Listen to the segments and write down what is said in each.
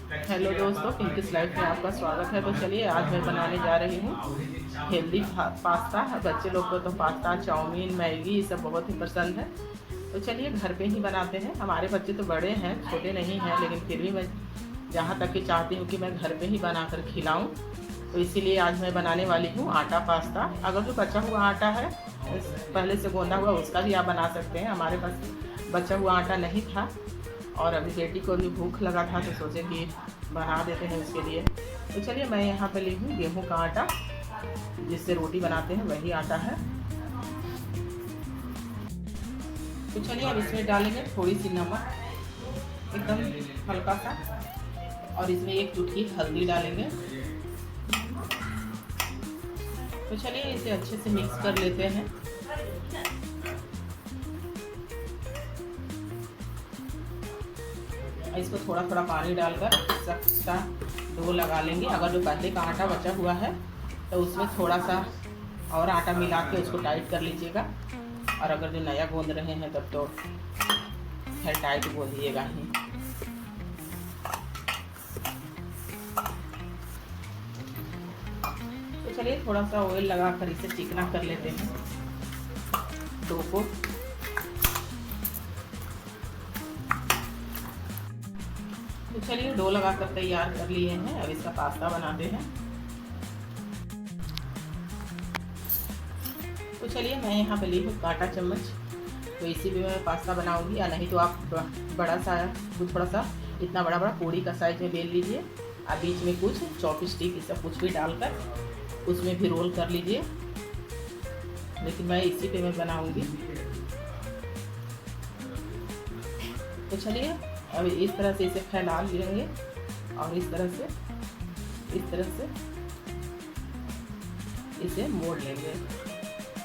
Hello दोस्तों, pinkish life में आपका स्वागत है। तो चलिए आज मैं बनाने जा रही हूँ हेल्दी पास्ता। बच्चे लोग को तो पास्ता, चाउमीन, मैगी ये सब बहुत ही पसंद है। तो चलिए घर पे ही बनाते हैं। हमारे बच्चे तो बड़े हैं, छोटे नहीं हैं, लेकिन फिर भी मैं जहाँ तक कि चाहती हूँ कि मैं घर पे ही बना कर खिलाऊँ। तो इसीलिए आज मैं बनाने वाली हूँ आटा पास्ता। अगर जो बचा हुआ आटा है पहले से गोंदा हुआ, उसका भी आप बना सकते हैं। हमारे पास बचा हुआ आटा नहीं था और अभी बेटी को भी भूख लगा था तो सोचे कि बना देते हैं उसके लिए। तो चलिए मैं यहाँ पे ली हूँ गेहूँ का आटा, जिससे रोटी बनाते हैं वही आटा है। तो चलिए अब इसमें डालेंगे थोड़ी सी नमक, एकदम हल्का सा, और इसमें एक चुटकी हल्दी डालेंगे। तो चलिए इसे अच्छे से मिक्स कर लेते हैं। इसको थोड़ा थोड़ा पानी डालकर सख्त डो लगा लेंगे। अगर जो पहले का आटा बचा हुआ है तो उसमें थोड़ा सा और आटा मिला के उसको टाइट कर लीजिएगा, और अगर जो नया गूंद रहे हैं तब तो खैर टाइट गूंदिएगा ही। तो चलिए थोड़ा सा ऑयल लगाकर इसे चिकना कर लेते हैं डो को। तो चलिए डो लगाकर तैयार कर लिए हैं। अब इसका पास्ता बनाते हैं। तो चलिए मैं यहाँ पे ली हूँ कांटा चम्मच, तो इसी में मैं पास्ता बनाऊंगी। या नहीं तो आप बड़ा सा, थोड़ा सा इतना बड़ा बड़ा पूड़ी का साइज में बेल लीजिए, और बीच में कुछ चॉपस्टिक सब कुछ भी डालकर उसमें भी रोल कर लीजिए, लेकिन मैं इसी पे मैं बनाऊंगी। तो चलिए अब इस तरह से इसे फैला लेंगे और इस तरह से इसे मोड़ लेंगे।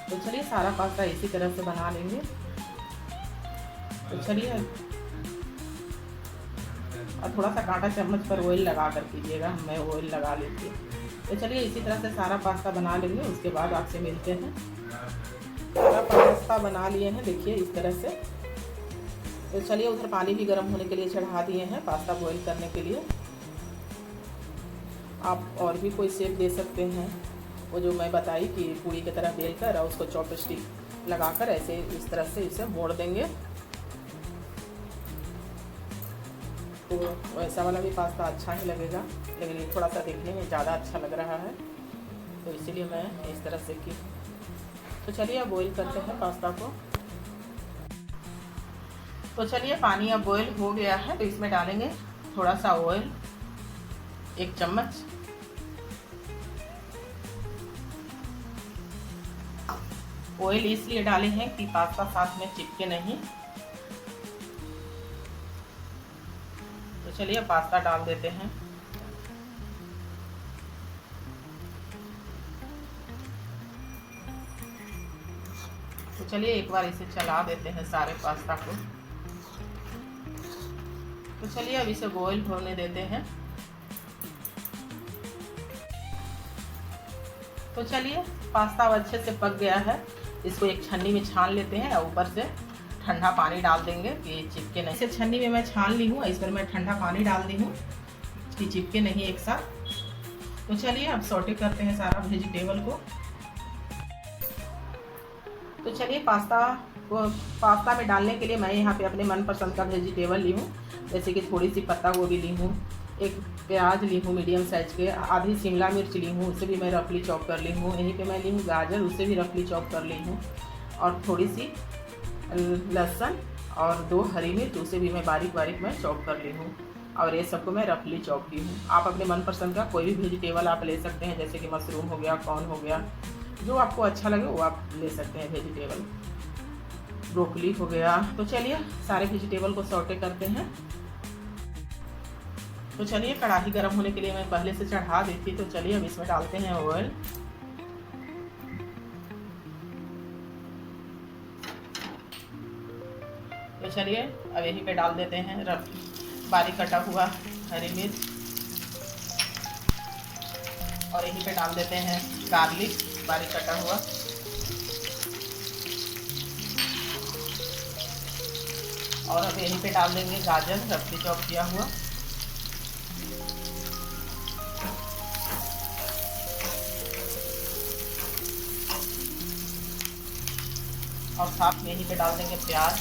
तो चलिए सारा पास्ता इसी तरह से बना लेंगे। तो चलिए और थोड़ा सा कांटा चम्मच पर ऑयल लगा कर कीजिएगा, मैं ऑयल लगा लेती हूँ। तो चलिए इसी तरह से सारा पास्ता बना लेंगे, उसके बाद आपसे मिलते हैं। सारा पास्ता बना लिए हैं, देखिए इस तरह से। तो चलिए उधर पानी भी गर्म होने के लिए चढ़ा दिए हैं पास्ता बॉईल करने के लिए। आप और भी कोई शेप दे सकते हैं, वो जो मैं बताई कि पूरी की तरह बेल कर और उसको चॉपस्टिक लगाकर ऐसे इस तरह से इसे मोड़ देंगे। तो वैसा वाला भी पास्ता अच्छा ही लगेगा, लेकिन ये थोड़ा सा देखने में ज़्यादा अच्छा लग रहा है, तो इसीलिए मैं इस तरह से की। तो चलिए अब बॉईल करते हैं पास्ता को। तो चलिए पानी अब बॉईल हो गया है, तो इसमें डालेंगे थोड़ा सा ऑयल, 1 चम्मच। ऑयल इसलिए डाले हैं कि पास्ता साथ में चिपके नहीं। तो चलिए पास्ता डाल देते हैं। तो चलिए एक बार इसे चला देते हैं सारे पास्ता को। तो चलिए अब इसे बॉईल होने देते हैं। तो चलिए पास्ता अच्छे से पक गया है, इसको एक छन्नी में छान लेते हैं और ऊपर से ठंडा पानी डाल देंगे कि चिपके नहीं। इसे छन्नी में मैं छान ली हूँ, इस पर मैं ठंडा पानी डाल दी हूँ कि चिपके नहीं एक साथ। तो चलिए अब सॉटे करते हैं सारा वेजिटेबल को। तो चलिए पास्ता में डालने के लिए मैं यहाँ पे अपने मनपसंद का वेजिटेबल ली हूँ, जैसे कि थोड़ी सी पत्ता गोभी ली हूँ, एक प्याज ली हूँ मीडियम साइज के, आधी शिमला मिर्च ली हूँ, उसे भी मैं रफली चॉप कर ली हूँ। यहीं पे मैं ली हूँ गाजर, उसे भी रफली चॉप कर ली हूँ, और थोड़ी सी लहसुन और 2 हरी मिर्च, उसे भी मैं बारीक बारीक मैं चॉप कर ली हूँ, और ये सबको मैं रफली चॉप की हूँ। आप अपने मनपसंद का कोई भी वेजिटेबल आप ले सकते हैं, जैसे कि मशरूम हो गया, कॉर्न हो गया, जो आपको अच्छा लगे वो आप ले सकते हैं वेजिटेबल, ब्रोकली हो गया। तो चलिए सारे वेजिटेबल को सॉटे करते हैं। तो चलिए कढ़ाई गर्म होने के लिए मैं पहले से चढ़ा दी थी। तो चलिए अब इसमें डालते हैं ऑयल। तो चलिए अब यहीं पे डाल देते हैं बारीक कटा हुआ हरी मिर्च, और यहीं पे डाल देते हैं गार्लिक बारीक कटा हुआ, और अब यहीं पे डाल देंगे गाजर रफली चॉप किया हुआ। और साथ में यहीं पे डाल देंगे प्याज।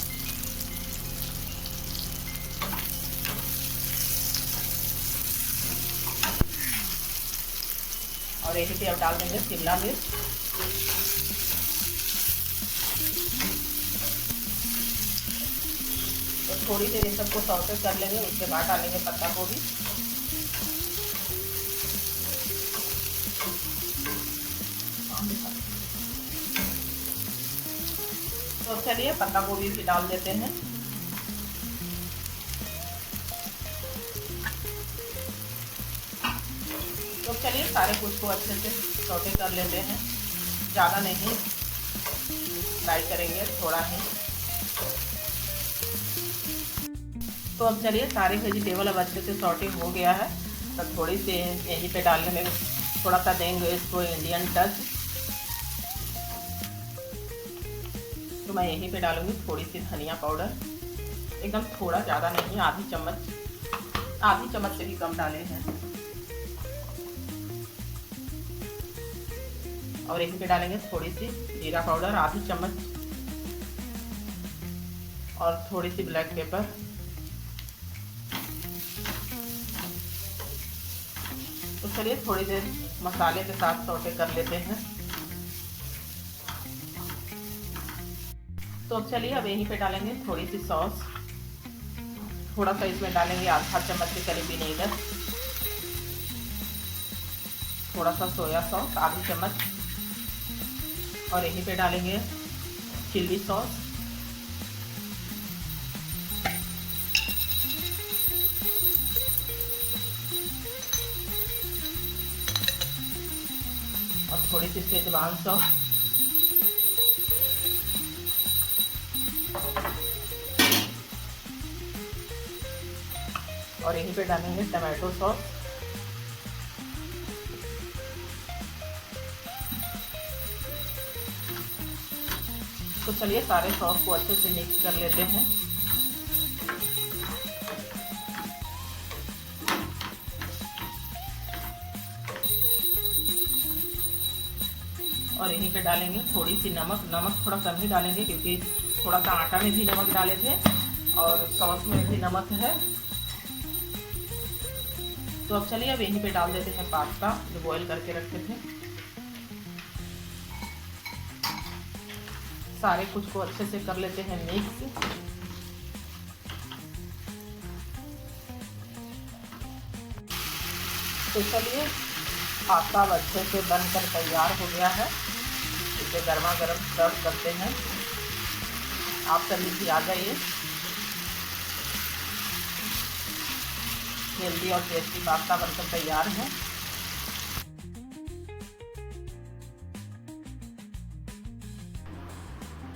और यहीं पे अब डाल देंगे शिमला मिर्च। तो थोड़ी देर इन सबको सौटे कर लेंगे, उसके बाद डालेंगे पत्ता गोभी। तो चलिए पत्ता गोभी भी डाल देते हैं। तो चलिए सारे कुछ को अच्छे से सौटे कर लेते हैं, ज़्यादा नहीं फ्राई करेंगे, थोड़ा ही। तो अब चलिए सारे वेजिटेबल अब अच्छे से सौटे हो गया है। तो थोड़ी सी यहीं पे डालने में थोड़ा सा देंगे इसको इंडियन टच। तो मैं यहीं पे डालूंगी थोड़ी सी धनिया पाउडर, एकदम थोड़ा, ज़्यादा नहीं, आधी चम्मच से भी कम डाले हैं। और यहीं पे डालेंगे थोड़ी सी जीरा पाउडर, आधी चम्मच, और थोड़ी सी ब्लैक पेपर। तो चलिए थोड़ी देर मसाले के साथ सौटे कर लेते हैं। तो अब चलिए अब यहीं पे डालेंगे थोड़ी सी सॉस, थोड़ा सा इसमें डालेंगे आधा चम्मच के करीब विनेगर, थोड़ा सा सोया सॉस आधी चम्मच, और यहीं पे डालेंगे चिल्ली सॉस, और थोड़ी सी शेजवान सॉस, और यहीं पे डालेंगे टमाटो सॉस। तो चलिए सारे सॉस को अच्छे से मिक्स कर लेते हैं। और यहीं पे डालेंगे थोड़ी सी नमक थोड़ा कम ही डालेंगे, क्योंकि थोड़ा सा आटा में भी नमक डाले थे और सॉस में भी नमक है। तो अब चलिए अब यहीं पे डाल देते हैं पास्ता जो बॉईल करके रखे थे। सारे कुछ को अच्छे से कर लेते हैं मिक्स। तो चलिए पास्ता अच्छे से बनकर तैयार हो गया है। इसे गर्मा गर्म सर्व करते हैं। आप सभी भी आ जाइए। हेल्दी और टेस्टी पास्ता बनकर तैयार है।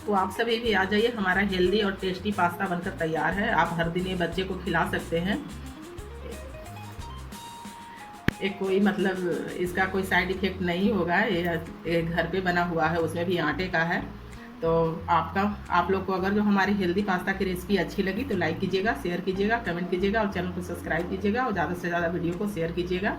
तो आप सभी भी आ जाइए, हमारा हेल्दी और टेस्टी पास्ता बनकर तैयार है। आप हर दिन ये बच्चे को खिला सकते हैं। एक कोई मतलब इसका कोई साइड इफेक्ट नहीं होगा। ये घर पे बना हुआ है, उसमें भी आटे का है। तो आप लोग को अगर जो हमारी हेल्दी पास्ता की रेसिपी अच्छी लगी तो लाइक कीजिएगा, शेयर कीजिएगा, कमेंट कीजिएगा और चैनल को सब्सक्राइब कीजिएगा और ज़्यादा से ज़्यादा वीडियो को शेयर कीजिएगा।